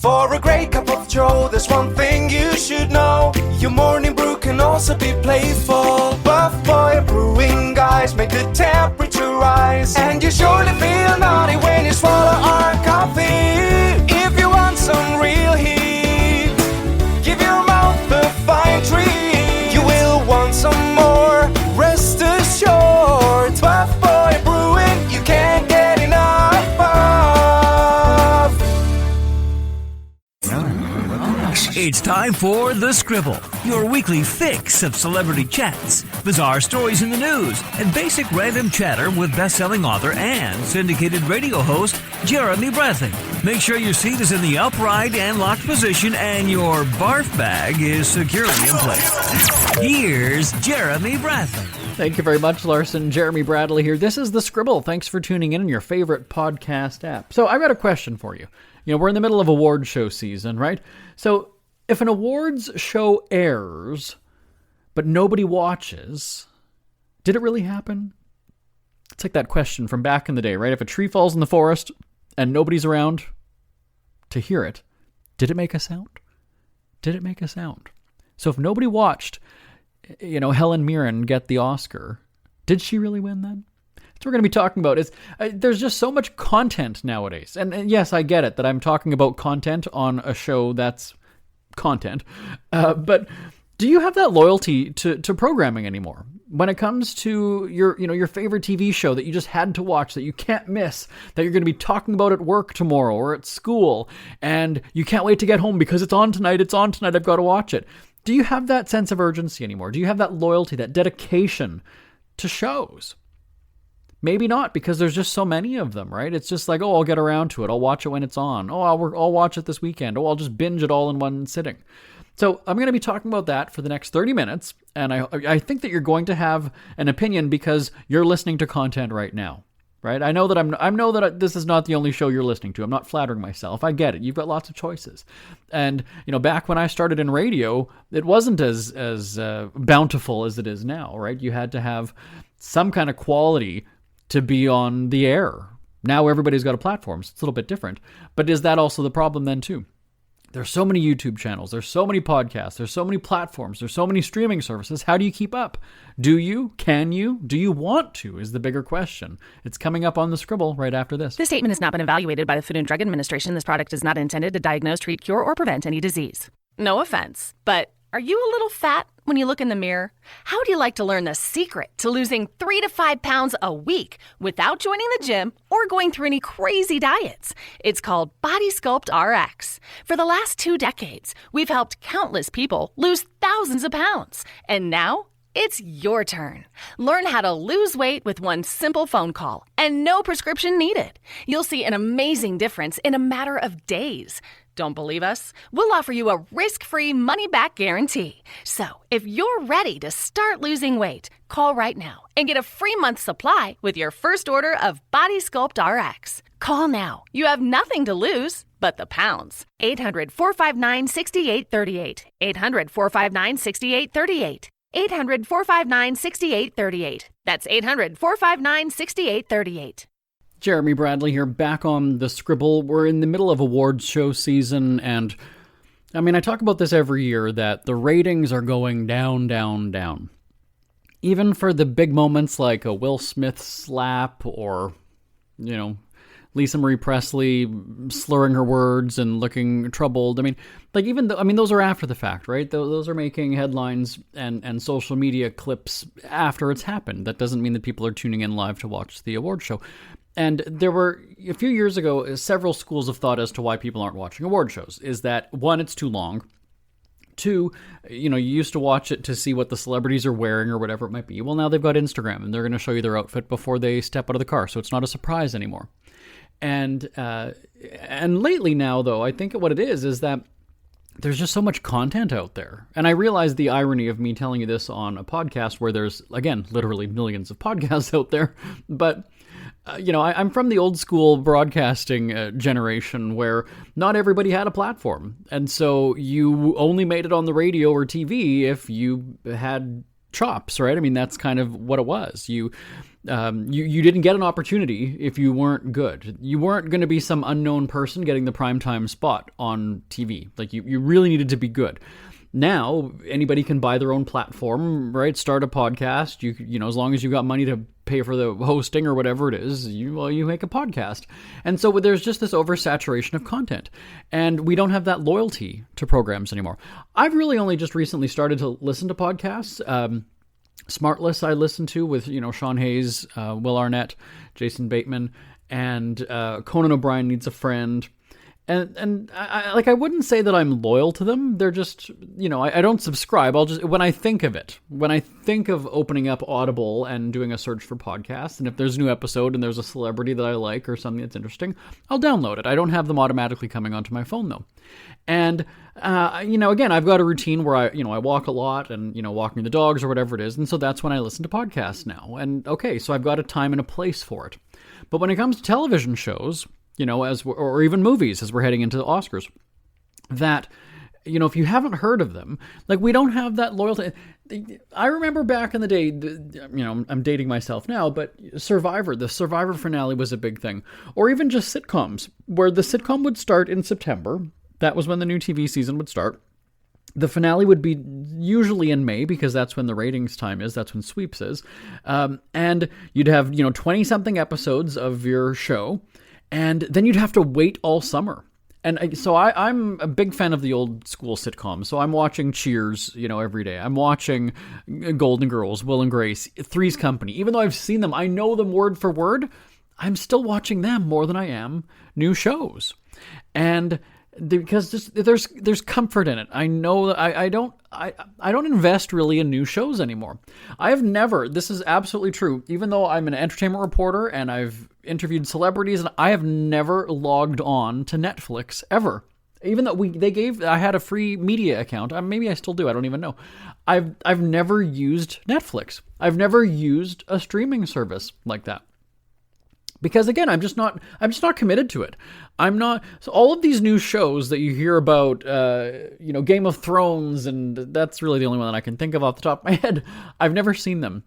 For a great cup of joe, there's one thing you should know. Your morning brew can also be playful. Buff Boy Brewing guys make the temperature rise. And you surely feel naughty when you swallow our coffee. If you want some real heat, give your mouth a fine treat. You will want some more, rest assured. Buff Boy Brewing, you can't get enough of. It's time for The Scribble, your weekly fix of celebrity chats, bizarre stories in the news, and basic random chatter with best-selling author and syndicated radio host Jeremy Bradley. Make sure your seat is in the upright and locked position and your barf bag is securely in place. Here's Jeremy Bradley. Thank you very much, Larson. Jeremy Bradley here. This is The Scribble. Thanks for tuning in your favorite podcast app. So I've got a question for you. You know, we're in the middle of award show season, right? So if an awards show airs, but nobody watches, did it really happen? It's like that question from back in the day, right? If a tree falls in the forest and nobody's around to hear it, did it make a sound? Did it make a sound? So if nobody watched, you know, Helen Mirren get the Oscar, did she really win then? That's what we're going to be talking about. There's just so much content nowadays. And yes, I get it that I'm talking about content on a show that's content. But do you have that loyalty to programming anymore? When it comes to your favorite TV show that you just had to watch, that you can't miss, that you're going to be talking about at work tomorrow or at school, and you can't wait to get home because it's on tonight, I've got to watch it. Do you have that sense of urgency anymore? Do you have that loyalty, that dedication to shows? Maybe not, because there's just so many of them, right? It's just like, oh, I'll get around to it. I'll watch it when it's on. Oh, I'll watch it this weekend. Oh, I'll just binge it all in one sitting. So I'm going to be talking about that for the next 30 minutes. And I think that you're going to have an opinion because you're listening to content right now, right? I know that this is not the only show you're listening to. I'm not flattering myself. I get it. You've got lots of choices. And, you know, back when I started in radio, it wasn't as bountiful as it is now, right? You had to have some kind of quality to be on the air. Now everybody's got a platform, so it's a little bit different. But is that also the problem then too? There's so many YouTube channels, there's so many podcasts, there's so many platforms, there's so many streaming services. How do you keep up? Do you? Can you? Do you want to? Is the bigger question. It's coming up on The Scribble right after this. This statement has not been evaluated by the Food and Drug Administration. This product is not intended to diagnose, treat, cure, or prevent any disease. No offense, but are you a little fat when you look in the mirror? How would you like to learn the secret to losing 3 to 5 pounds a week without joining the gym or going through any crazy diets? It's called Body Sculpt RX. For the last 2 decades, we've helped countless people lose thousands of pounds. And now it's your turn. Learn how to lose weight with one simple phone call and no prescription needed. You'll see an amazing difference in a matter of days. Don't believe us? We'll offer you a risk-free money-back guarantee. So, if you're ready to start losing weight, call right now and get a free month supply with your first order of Body Sculpt RX. Call now. You have nothing to lose but the pounds. 800-459-6838. 800-459-6838. 800-459-6838. That's 800-459-6838. Jeremy Bradley here, back on The Scribble. We're in the middle of awards show season, and I mean, I talk about this every year, that the ratings are going down, down, down. Even for the big moments like a Will Smith slap or, you know, Lisa Marie Presley slurring her words and looking troubled. I mean, like those are after the fact, right? Those are making headlines and social media clips after it's happened. That doesn't mean that people are tuning in live to watch the award show. And there were, a few years ago, several schools of thought as to why people aren't watching award shows. Is that, one, it's too long. Two, you used to watch it to see what the celebrities are wearing or whatever it might be. Well, now they've got Instagram, and they're going to show you their outfit before they step out of the car, so it's not a surprise anymore. And lately now, though, I think what it is that there's just so much content out there. And I realize the irony of me telling you this on a podcast where there's, again, literally millions of podcasts out there, but I'm from the old school broadcasting generation where not everybody had a platform. And so you only made it on the radio or TV if you had chops, right? I mean, that's kind of what it was. You You didn't get an opportunity if you weren't good. You weren't going to be some unknown person getting the primetime spot on TV. Like, you really needed to be good. Now, anybody can buy their own platform, right? Start a podcast. You know, as long as you've got money to pay for the hosting or whatever it is, you make a podcast. And so there's just this oversaturation of content. And we don't have that loyalty to programs anymore. I've really only just recently started to listen to podcasts. Smartless I listened to with, Sean Hayes, Will Arnett, Jason Bateman, and Conan O'Brien Needs a Friend. And I wouldn't say that I'm loyal to them. They're just, I don't subscribe. I'll just, when I think of it, when I think of opening up Audible and doing a search for podcasts, and if there's a new episode and there's a celebrity that I like or something that's interesting, I'll download it. I don't have them automatically coming onto my phone though. And, again, I've got a routine where I walk a lot and, walking the dogs or whatever it is. And so that's when I listen to podcasts now. And okay, so I've got a time and a place for it. But when it comes to television shows, or even movies, as we're heading into the Oscars, that, if you haven't heard of them, like, we don't have that loyalty. I remember back in the day, I'm dating myself now, but the Survivor finale was a big thing. Or even just sitcoms, where the sitcom would start in September. That was when the new TV season would start. The finale would be usually in May, because that's when the ratings time is. That's when Sweeps is. And you'd have, 20-something episodes of your show. And then you'd have to wait all summer. And so I'm a big fan of the old school sitcoms. So I'm watching Cheers, every day. I'm watching Golden Girls, Will and Grace, Three's Company. Even though I've seen them, I know them word for word, I'm still watching them more than I am new shows. And because there's comfort in it. I know that I don't invest really in new shows anymore. I have never, this is absolutely true, even though I'm an entertainment reporter and I've interviewed celebrities, and I have never logged on to Netflix ever. Even though I had a free media account. Maybe I still do. I don't even know. I've never used Netflix. I've never used a streaming service like that. Because again, I'm just not committed to it. So all of these new shows that you hear about, Game of Thrones, and that's really the only one that I can think of off the top of my head. I've never seen them.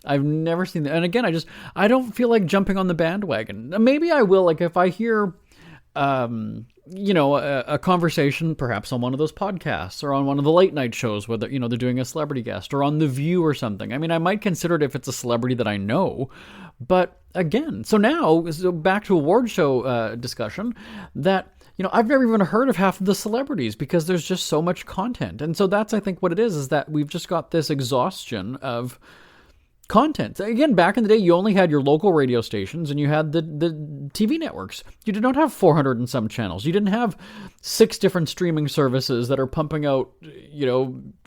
And again, I don't feel like jumping on the bandwagon. Maybe I will, like, if I hear, a conversation perhaps on one of those podcasts or on one of the late night shows where they're doing a celebrity guest, or on The View or something. I mean, I might consider it if it's a celebrity that I know. But again, so back to award show discussion, that, I've never even heard of half of the celebrities because there's just so much content. And so that's, I think, what it is that we've just got this exhaustion of content. Again, back in the day, you only had your local radio stations and you had the TV networks. You did not have 400 and some channels. You didn't have 6 different streaming services that are pumping out,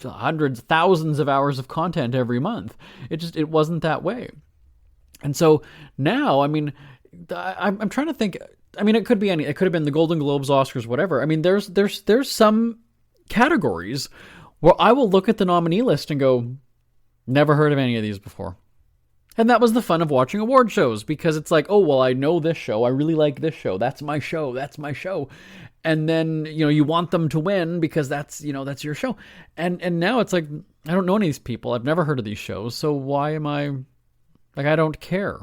hundreds, thousands of hours of content every month. It wasn't that way. And so now, I mean, I'm trying to think. I mean, it could be it could have been the Golden Globes, Oscars, whatever. I mean, there's some categories where I will look at the nominee list and go, never heard of any of these before. And that was the fun of watching award shows, because it's like, oh, well, I know this show. I really like this show. That's my show. That's my show. And then, you want them to win because that's your show. And now it's like, I don't know any of these people. I've never heard of these shows. So why am I, like, I don't care.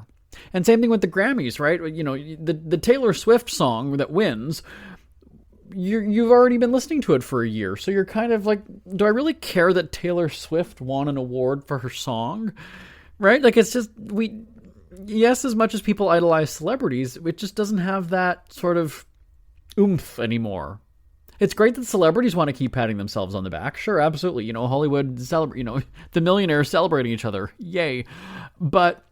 And same thing with the Grammys, right? The Taylor Swift song that wins, you've already been listening to it for a year. So you're kind of like, do I really care that Taylor Swift won an award for her song? Right? Like, it's just, yes, as much as people idolize celebrities, it just doesn't have that sort of oomph anymore. It's great that celebrities want to keep patting themselves on the back. Sure, absolutely. Hollywood the millionaires celebrating each other. Yay. But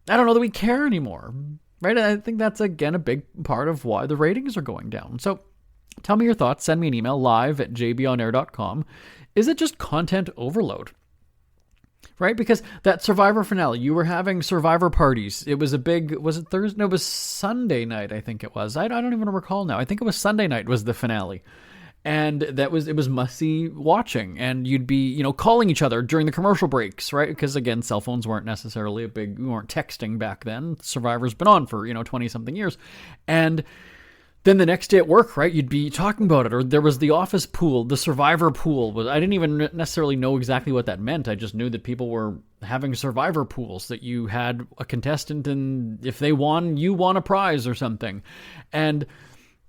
I don't know that we care anymore. Right? And I think that's, again, a big part of why the ratings are going down. So tell me your thoughts. Send me an email, live@jbonair.com. Is it just content overload? Right? Because that Survivor finale, you were having Survivor parties. It was was it Thursday? No, it was Sunday night, I think it was. I don't even recall now. I think it was Sunday night was the finale. And it was must-see watching. And you'd be, calling each other during the commercial breaks, right? Because, again, cell phones weren't necessarily we weren't texting back then. Survivor's been on for, 20-something years. And then the next day at work, right, you'd be talking about it. Or there was the office pool, the Survivor pool. I didn't even necessarily know exactly what that meant. I just knew that people were having survivor pools that you had a contestant, and if they won, you won a prize or something. And,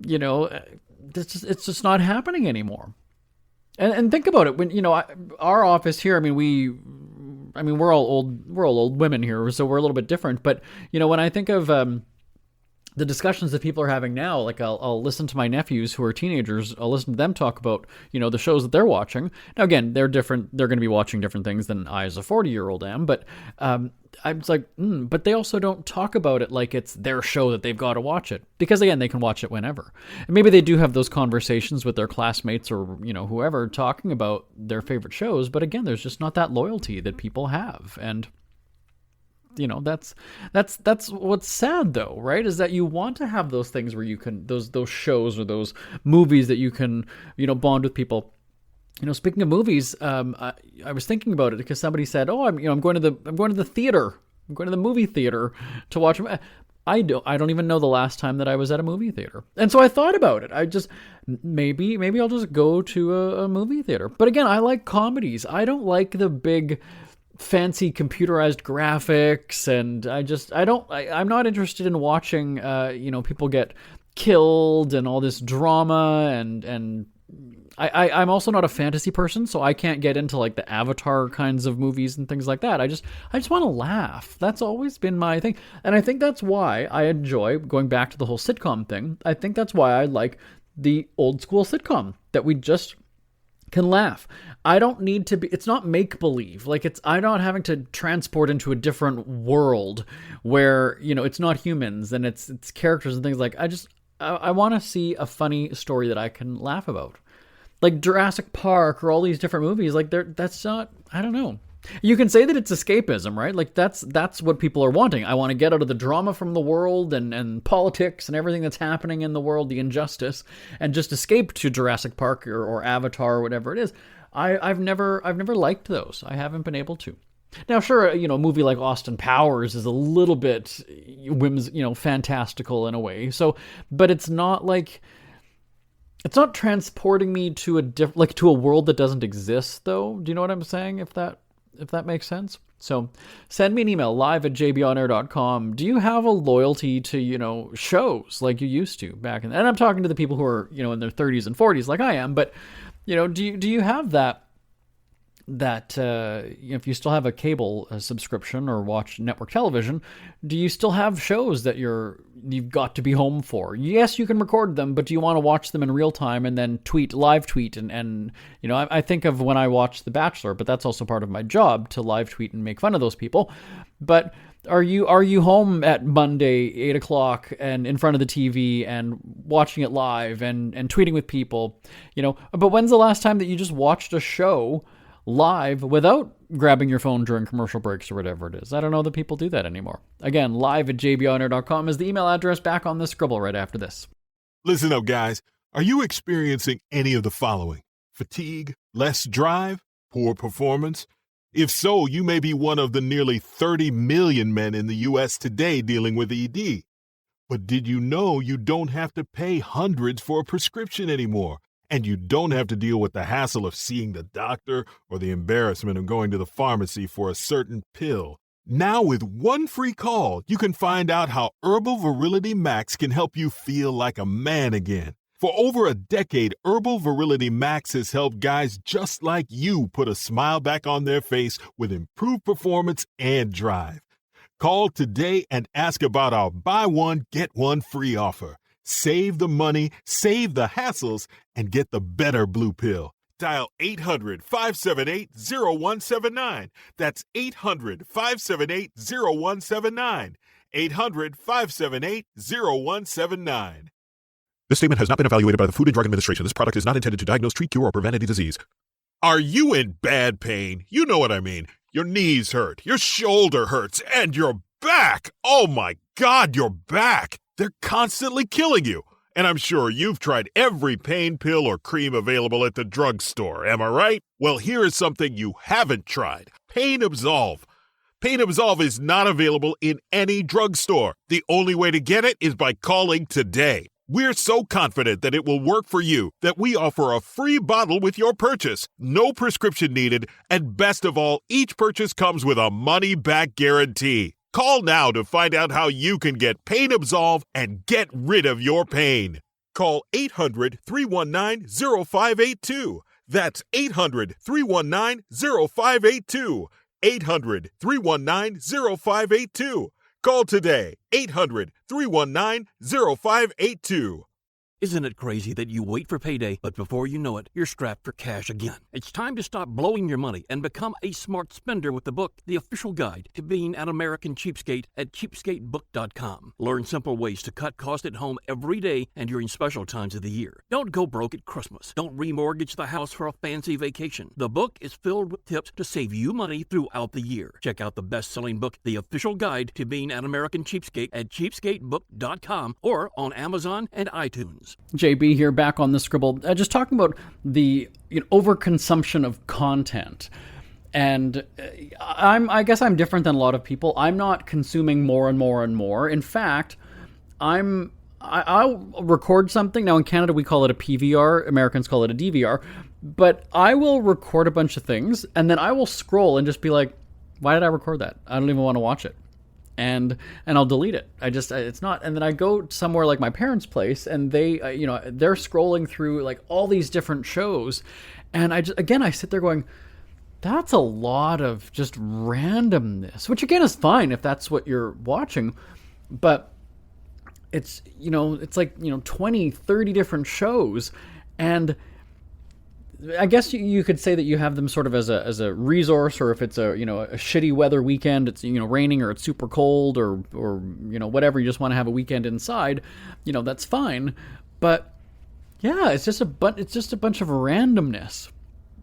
it's just not happening anymore. And think about it. When, our office here, we're all old women here, so we're a little bit different. But, when I think of the discussions that people are having now, like I'll listen to my nephews who are teenagers, I'll listen to them talk about, the shows that they're watching. Now, again, they're different. They're going to be watching different things than I as a 40-year-old am. But I'm just like, but they also don't talk about it like it's their show that they've got to watch it. Because, again, they can watch it whenever. And maybe they do have those conversations with their classmates or, whoever talking about their favorite shows. But, again, there's just not that loyalty that people have. And that's what's sad, though, right? Is that you want to have those things where you can, those shows or those movies that you can, bond with people. Speaking of movies, I was thinking about it because somebody said, "Oh, I'm going to the theater. I'm going to the movie theater to watch." I don't even know the last time that I was at a movie theater, and so I thought about it. I just maybe I'll just go to a movie theater. But again, I like comedies. I don't like the big, fancy computerized graphics, and I'm not interested in watching people get killed and all this drama, and I'm also not a fantasy person, so I can't get into like the Avatar kinds of movies and things like that. I just want to laugh. That's always been my thing, and I think that's why I enjoy going back to the whole sitcom thing. I think that's why I like the old school sitcom, that we just can laugh. I don't need to be, it's not make-believe. Like I'm not having to transport into a different world where, it's not humans and it's characters and things. Like I want to see a funny story that I can laugh about. Like Jurassic Park or all these different movies, like that's not, I don't know. You can say that it's escapism, right? Like that's what people are wanting. I want to get out of the drama from the world and politics and everything that's happening in the world, the injustice, and just escape to Jurassic Park or Avatar or whatever it is. I've never liked those. I haven't been able to. Now, sure, a movie like Austin Powers is a little bit fantastical in a way. So, but it's not like, it's not transporting me to a world that doesn't exist, though. Do you know what I'm saying? If that makes sense. So send me an email, live@jbonair.com. Do you have a loyalty to, shows like you used to back in, and I'm talking to the people who are, in their 30s and 40s like I am, but, do you have that, if you still have a cable subscription or watch network television, do you still have shows that you've got to be home for? Yes, you can record them, but do you want to watch them in real time and then live tweet? And I think of when I watch The Bachelor, but that's also part of my job to live tweet and make fun of those people. But are you home at Monday, 8:00 and in front of the TV and watching it live and tweeting with people? But when's the last time that you just watched a show live without grabbing your phone during commercial breaks or whatever it is? I don't know that people do that anymore. Again, live@jbonair.com is the email address. Back on the Scribble right after this. Listen up, guys. Are you experiencing any of the following? Fatigue, less drive, poor performance? If so, you may be one of the nearly 30 million men in the U.S. today dealing with ED. But did you know you don't have to pay hundreds for a prescription anymore? And you don't have to deal with the hassle of seeing the doctor or the embarrassment of going to the pharmacy for a certain pill. Now with one free call, you can find out how Herbal Virility Max can help you feel like a man again. For over a decade, Herbal Virility Max has helped guys just like you put a smile back on their face with improved performance and drive. Call today and ask about our buy one, get one free offer. Save the money, save the hassles, and get the better blue pill. Dial 800-578-0179. That's 800-578-0179. 800-578-0179. This statement has not been evaluated by the Food and Drug Administration. This product is not intended to diagnose, treat, cure, or prevent any disease. Are you in bad pain? You know what I mean. Your knees hurt, your shoulder hurts, and your back. Oh my God, your back. They're constantly killing you. And I'm sure you've tried every pain pill or cream available at the drugstore, am I right? Well, here is something you haven't tried. Pain Absolve. Pain Absolve is not available in any drugstore. The only way to get it is by calling today. We're so confident that it will work for you that we offer a free bottle with your purchase. No prescription needed, and best of all, each purchase comes with a money-back guarantee. Call now to find out how you can get Pain Absolve and get rid of your pain. Call 800-319-0582. That's 800-319-0582. 800-319-0582. Call today. 800-319-0582. Isn't it crazy that you wait for payday, but before you know it, you're strapped for cash again? It's time to stop blowing your money and become a smart spender with the book, The Official Guide to Being an American Cheapskate at cheapskatebook.com. Learn simple ways to cut costs at home every day and during special times of the year. Don't go broke at Christmas. Don't remortgage the house for a fancy vacation. The book is filled with tips to save you money throughout the year. Check out the best-selling book, The Official Guide to Being an American Cheapskate at cheapskatebook.com or on Amazon and iTunes. JB here, back on the Scribble, just talking about the overconsumption of content. And I guess I'm different than a lot of people. I'm not consuming more and more and more. In fact, I'll record something. Now in Canada we call it a PVR, Americans call it a DVR, but I will record a bunch of things and then I will scroll and just be like, why did I record that? I don't even want to watch it. And I'll delete it. It's not. And then I go somewhere like my parents' place, and they're scrolling through like all these different shows, and I sit there going, that's a lot of just randomness, which again is fine if that's what you're watching, but it's like 20, 30 different shows, and I guess you could say that you have them sort of as a resource, or if it's a shitty weather weekend, it's raining or it's super cold or whatever, you just want to have a weekend inside, that's fine. But yeah, it's just a bunch of randomness.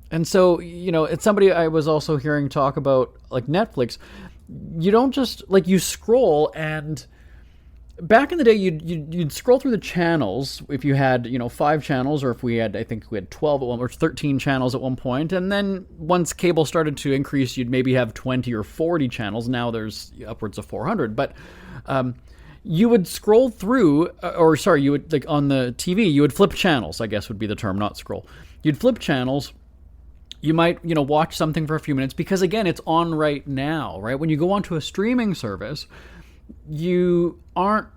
And so it's somebody I was also hearing talk about like Netflix. You don't just you scroll, and back in the day, you'd scroll through the channels if you had 5 channels, or if I think we had 12 at one, or 13 channels at one point, and then once cable started to increase, you'd maybe have 20 or 40 channels. Now there's upwards of 400, but you would scroll through, you would on the TV, you would flip channels. I guess would be the term, not scroll. You'd flip channels. You might watch something for a few minutes because again, it's on right now, right? When you go onto a streaming service, you aren't,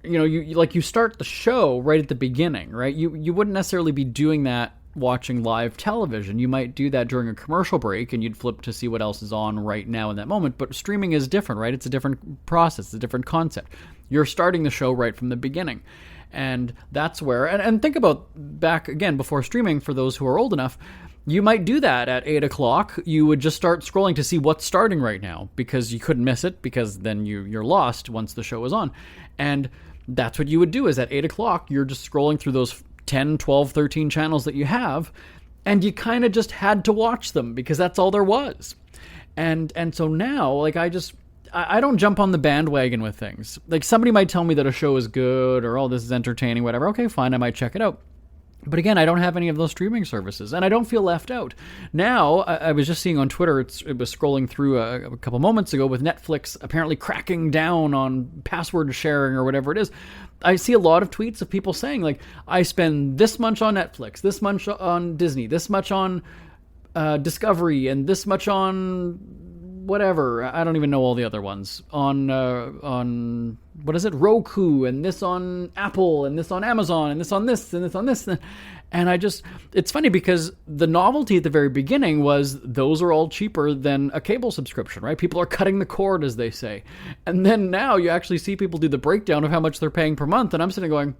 you start the show right at the beginning, right? You wouldn't necessarily be doing that watching live television. You might do that during a commercial break and you'd flip to see what else is on right now in that moment. But streaming is different, right? It's a different process, it's a different concept. You're starting the show right from the beginning. And that's where, and think about back again before streaming, for those who are old enough, you might do that at 8 o'clock. You would just start scrolling to see what's starting right now because you couldn't miss it, because then you're lost once the show is on. And that's what you would do, is at 8 o'clock, you're just scrolling through those 10, 12, 13 channels that you have, and you kind of just had to watch them because that's all there was. And so now, I don't jump on the bandwagon with things. Like somebody might tell me that a show is good or, oh, this is entertaining, whatever. Okay, fine, I might check it out. But again, I don't have any of those streaming services, and I don't feel left out. Now, I was just seeing on Twitter, it was scrolling through a couple moments ago with Netflix apparently cracking down on password sharing or whatever it is. I see a lot of tweets of people saying, like, I spend this much on Netflix, this much on Disney, this much on Discovery, and this much on whatever. I don't even know all the other ones. On what is it? Roku, and this on Apple, and this on Amazon, and this on this, and this on this. And it's funny because the novelty at the very beginning was those are all cheaper than a cable subscription, right? People are cutting the cord, as they say. And then now you actually see people do the breakdown of how much they're paying per month. And I'm sitting going,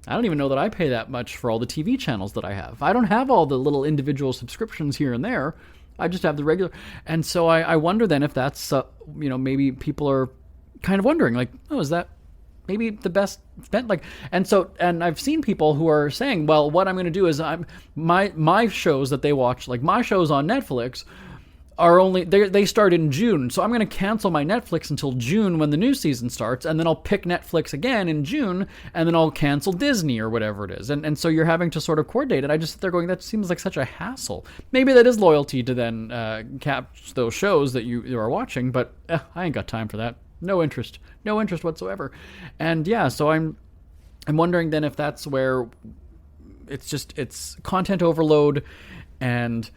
I don't even know that I pay that much for all the TV channels that I have. I don't have all the little individual subscriptions here and there. I just have the regular. And so I wonder then if that's, maybe people are kind of wondering, like, oh, is that maybe the best spent? And I've seen people who are saying, well, what I'm going to do is my shows that they watch, like my shows on Netflix, are only, they start in June. So I'm going to cancel my Netflix until June when the new season starts, and then I'll pick Netflix again in June, and then I'll cancel Disney or whatever it is. And so you're having to sort of coordinate. And I just sit there going, that seems like such a hassle. Maybe that is loyalty to then catch those shows that you are watching, but I ain't got time for that. No interest whatsoever. And yeah, so I'm wondering then if that's where it's content overload, and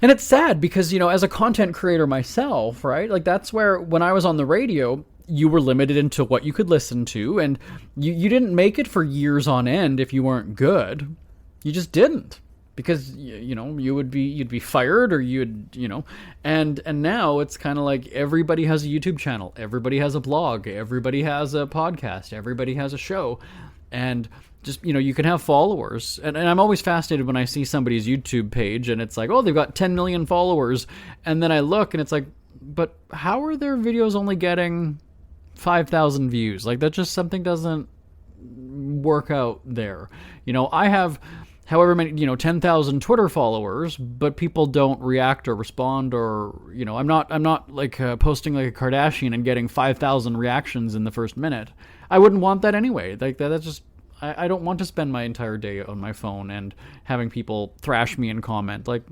it's sad because, as a content creator myself, right? Like, that's where, when I was on the radio, you were limited into what you could listen to, and you didn't make it for years on end if you weren't good. You just didn't, because you'd be fired, or and now it's kind of like everybody has a YouTube channel, everybody has a blog, everybody has a podcast, everybody has a show, and just, you can have followers. And I'm always fascinated when I see somebody's YouTube page and it's like, oh, they've got 10 million followers. And then I look and it's like, but how are their videos only getting 5,000 views? Like, that just, something doesn't work out there. I have however many, 10,000 Twitter followers, but people don't react or respond, or, I'm not like posting like a Kardashian and getting 5,000 reactions in the first minute. I wouldn't want that anyway. Like, that's just, I don't want to spend my entire day on my phone and having people thrash me and comment. Like,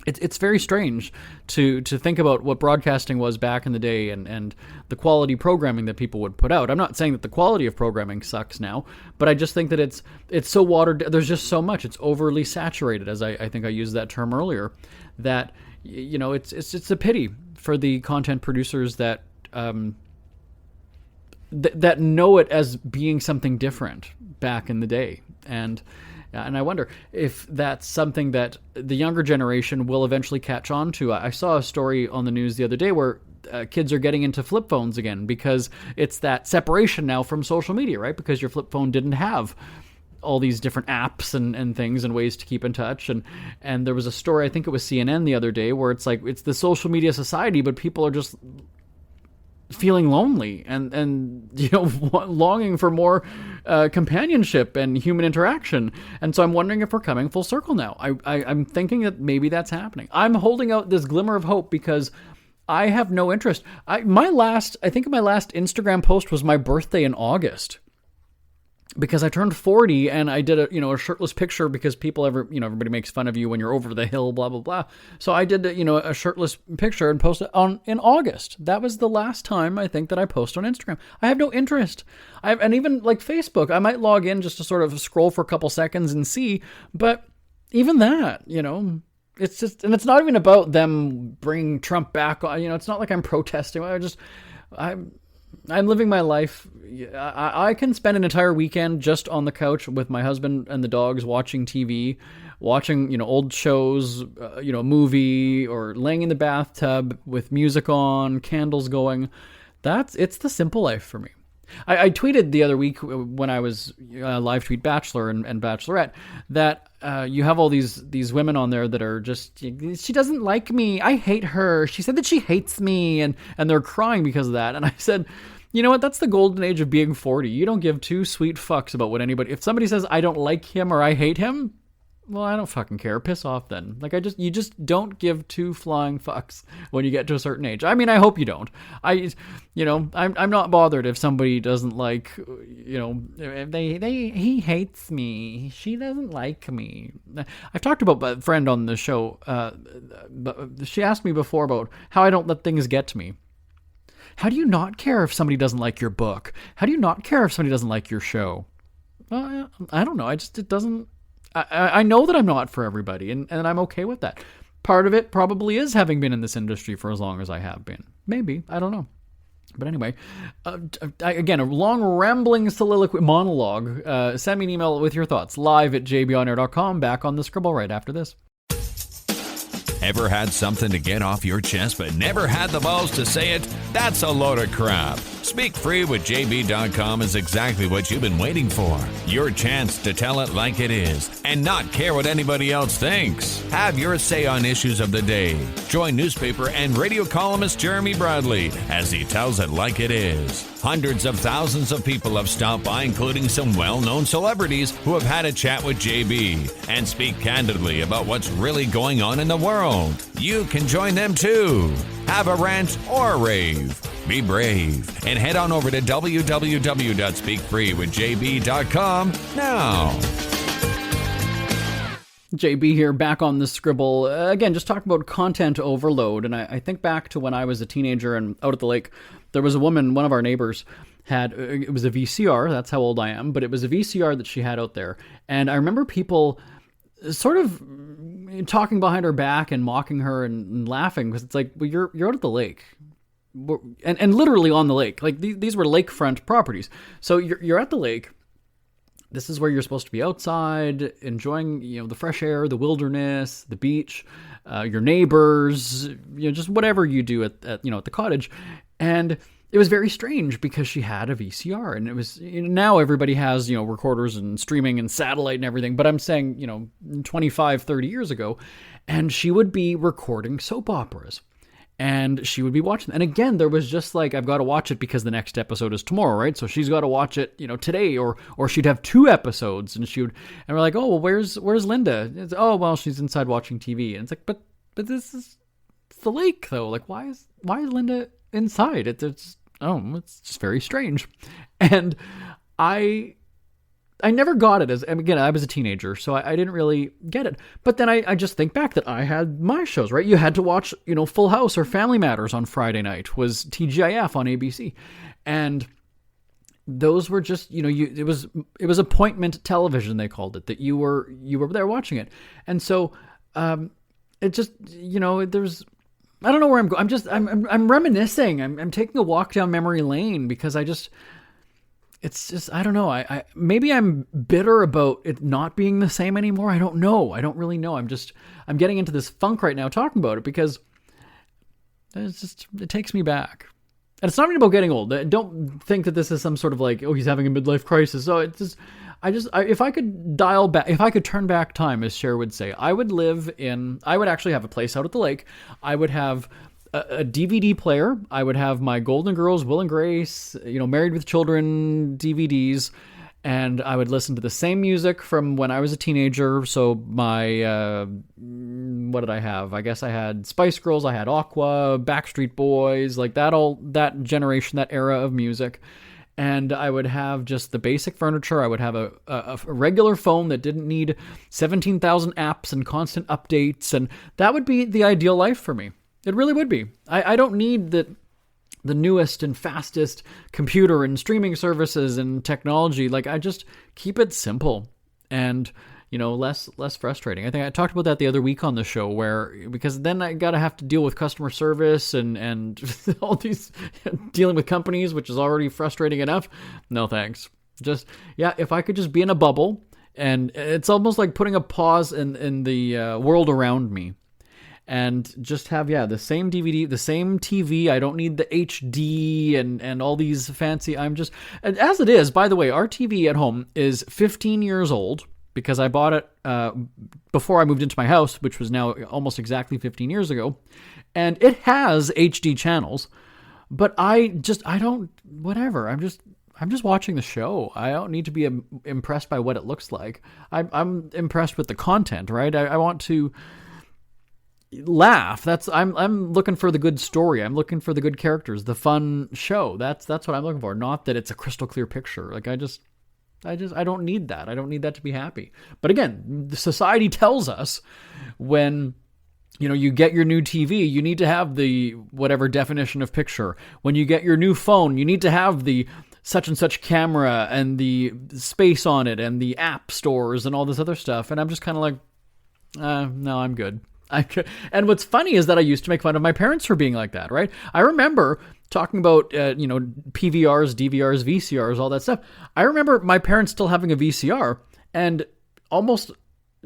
it's very strange to think about what broadcasting was back in the day, and the quality programming that people would put out. I'm not saying that the quality of programming sucks now, but I just think that it's so watered. There's just so much. It's overly saturated, as I think I used that term earlier, that, it's a pity for the content producers that that know it as being something different back in the day. And I wonder if that's something that the younger generation will eventually catch on to. I saw a story on the news the other day where kids are getting into flip phones again, because it's that separation now from social media, right? Because your flip phone didn't have all these different apps and things and ways to keep in touch. And there was a story, I think it was CNN the other day, where it's like, it's the social media society, but people are just feeling lonely and longing for more companionship and human interaction. And so I'm wondering if we're coming full circle now. I'm thinking that maybe that's happening. I'm holding out this glimmer of hope because I have no interest. I think my last Instagram post was my birthday in August, because I turned 40 and I did a shirtless picture, because everybody makes fun of you when you're over the hill, blah, blah, blah. So I did, a shirtless picture and posted in August. That was the last time I think that I post on Instagram. I have no interest. And even like Facebook, I might log in just to sort of scroll for a couple seconds and see, but even that, it's just, and it's not even about them bringing Trump back. It's not like I'm protesting. I'm living my life. I can spend an entire weekend just on the couch with my husband and the dogs, watching TV, watching, old shows, a movie, or laying in the bathtub with music on, candles going. It's the simple life for me. I tweeted the other week when I was live tweet Bachelor and Bachelorette that you have all these women on there that are just, she doesn't like me, I hate her, she said that she hates me, and they're crying because of that. And I said, you know what, that's the golden age of being 40. You don't give two sweet fucks about what anybody, if somebody says I don't like him or I hate him, well, I don't fucking care. Piss off then. Like, you just don't give two flying fucks when you get to a certain age. I mean, I hope you don't. I'm not bothered if somebody doesn't like, he hates me, she doesn't like me. I've talked about a friend on the show, but she asked me before about how I don't let things get to me. How do you not care if somebody doesn't like your book? How do you not care if somebody doesn't like your show? Well, I don't know. It doesn't. I know that I'm not for everybody, and I'm okay with that. Part of it probably is having been in this industry for as long as I have been. Maybe. I don't know. But anyway, again, a long rambling soliloquy monologue. Send me an email with your thoughts. live@jbonair.com. Back on the Scribble right after this. Ever had something to get off your chest but never had the balls to say it? That's a load of crap. Speak Free with JB.com is exactly what you've been waiting for. Your chance to tell it like it is and not care what anybody else thinks. Have your say on issues of the day. Join newspaper and radio columnist Jeremy Bradley as he tells it like it is. Hundreds of thousands of people have stopped by, including some well-known celebrities who have had a chat with JB and speak candidly about what's really going on in the world. You can join them too. Have a rant or a rave. Be brave and head on over to www.speakfreewithjb.com now. JB here, back on the Scribble. Again, just talking about content overload. And I think back to when I was a teenager and out at the lake, there was a woman, one of our neighbors, had, it was a VCR, that's how old I am, but it was a VCR that she had out there. And I remember people sort of talking behind her back and mocking her and laughing, because it's like, well, you're out at the lake. And literally on the lake. Like these were lakefront properties. So you're at the lake. This is where you're supposed to be outside, enjoying, the fresh air, the wilderness, the beach, your neighbors, just whatever you do at the cottage. And it was very strange because she had a VCR, and it was, now everybody has, recorders and streaming and satellite and everything. But I'm saying, 25, 30 years ago, and she would be recording soap operas. And she would be watching. And again, there was just like, I've got to watch it because the next episode is tomorrow, right? So she's got to watch it, today, or she'd have 2 episodes, and and we're like, oh, well, where's Linda? It's, oh, well, she's inside watching TV. And it's like, but it's the lake though. Like, why is Linda inside? It's just very strange. And I never got it again, I was a teenager, so I didn't really get it. But then I just think back that I had my shows, right? You had to watch, Full House or Family Matters on Friday night, was TGIF on ABC. And those were just, it was appointment television, they called it, that you were there watching it. And so, it just, there's, I don't know where I'm going. I'm reminiscing. I'm taking a walk down memory lane because it's just, I don't know. I maybe I'm bitter about it not being the same anymore. I don't know. I don't really know. I'm getting into this funk right now talking about it because it takes me back. And it's not even about getting old. Don't think that this is some sort of like, oh, he's having a midlife crisis. So it's just, if I could dial back, if I could turn back time, as Cher would say, I would actually have a place out at the lake. I would have a DVD player. I would have my Golden Girls, Will and Grace, Married with Children DVDs, and I would listen to the same music from when I was a teenager. So my, what did I have? I guess I had Spice Girls, I had Aqua, Backstreet Boys, like that generation, that era of music. And I would have just the basic furniture. I would have a regular phone that didn't need 17,000 apps and constant updates, and that would be the ideal life for me. It really would be. I don't need the newest and fastest computer and streaming services and technology. Like, I just keep it simple and, less frustrating. I think I talked about that the other week on the show because then I gotta have to deal with customer service and all these dealing with companies, which is already frustrating enough. No thanks. Just, if I could just be in a bubble, and it's almost like putting a pause in the world around me. And just have, the same DVD, the same TV. I don't need the HD and all these fancy, and as it is, by the way, our TV at home is 15 years old because I bought it before I moved into my house, which was now almost exactly 15 years ago. And it has HD channels, but I'm just watching the show. I don't need to be impressed by what it looks like. I'm impressed with the content, right? I want to laugh. I'm looking for the good story. I'm looking for the good characters, the fun show. That's what I'm looking for. Not that it's a crystal clear picture. Like I don't need that. I don't need that to be happy. But again, the society tells us when you get your new TV, you need to have the whatever definition of picture. When you get your new phone, you need to have the such and such camera and the space on it and the app stores and all this other stuff. And I'm just kind of like, no, I'm good. And what's funny is that I used to make fun of my parents for being like that, right? I remember talking about, PVRs, DVRs, VCRs, all that stuff. I remember my parents still having a VCR and almost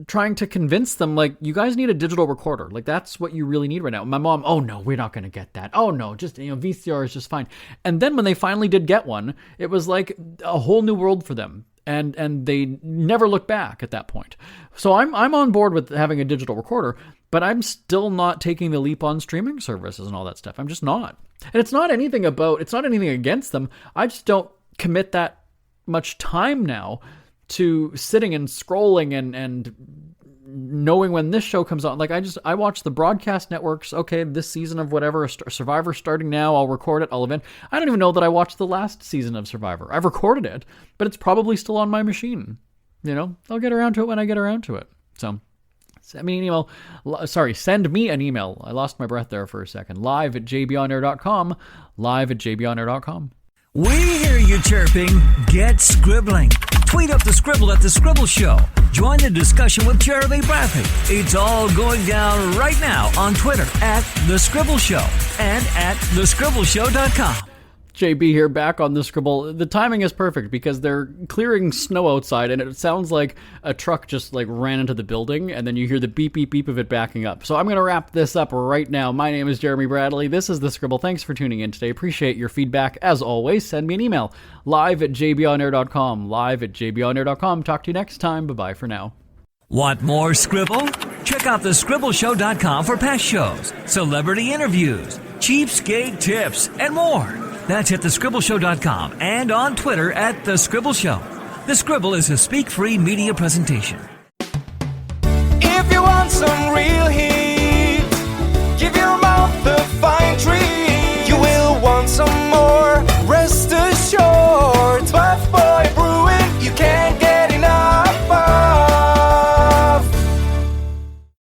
trying to convince them, like, you guys need a digital recorder. Like, that's what you really need right now. My mom, oh no, we're not going to get that. Oh no, just, VCR is just fine. And then when they finally did get one, it was like a whole new world for them. And they never looked back at that point. So I'm on board with having a digital recorder, but I'm still not taking the leap on streaming services and all that stuff. I'm just not. And it's not anything against them. I just don't commit that much time now to sitting and scrolling and knowing when this show comes on. Like, I watch the broadcast networks. Okay, this season of whatever, Survivor starting now, I'll record it, I'll event. I don't even know that I watched the last season of Survivor. I've recorded it, but it's probably still on my machine. I'll get around to it when I get around to it. So, send me an email. Send me an email. I lost my breath there for a second. live@jbonair.com. live@jbonair.com. We hear you chirping. Get scribbling. Tweet up the Scribble at The Scribble Show. Join the discussion with Jeremy Bradley. It's all going down right now on Twitter at The Scribble Show and at thescribbleshow.com. JB here, back on the Scribble. The timing is perfect because they're clearing snow outside and it sounds like a truck just like ran into the building and then you hear the beep beep beep of it backing up. So I'm going to wrap this up right now. My name is Jeremy Bradley. This is the Scribble. Thanks for tuning in today. Appreciate your feedback. As always, send me an email. live@jbonair.com. live@jbonair.com. Talk to you next time. Bye-bye for now. Want more Scribble? Check out thescribbleshow.com for past shows, celebrity interviews, cheapskate tips, and more. That's at thescribbleshow.com and on Twitter at The Scribble Show. The Scribble is a speak-free media presentation. If you want some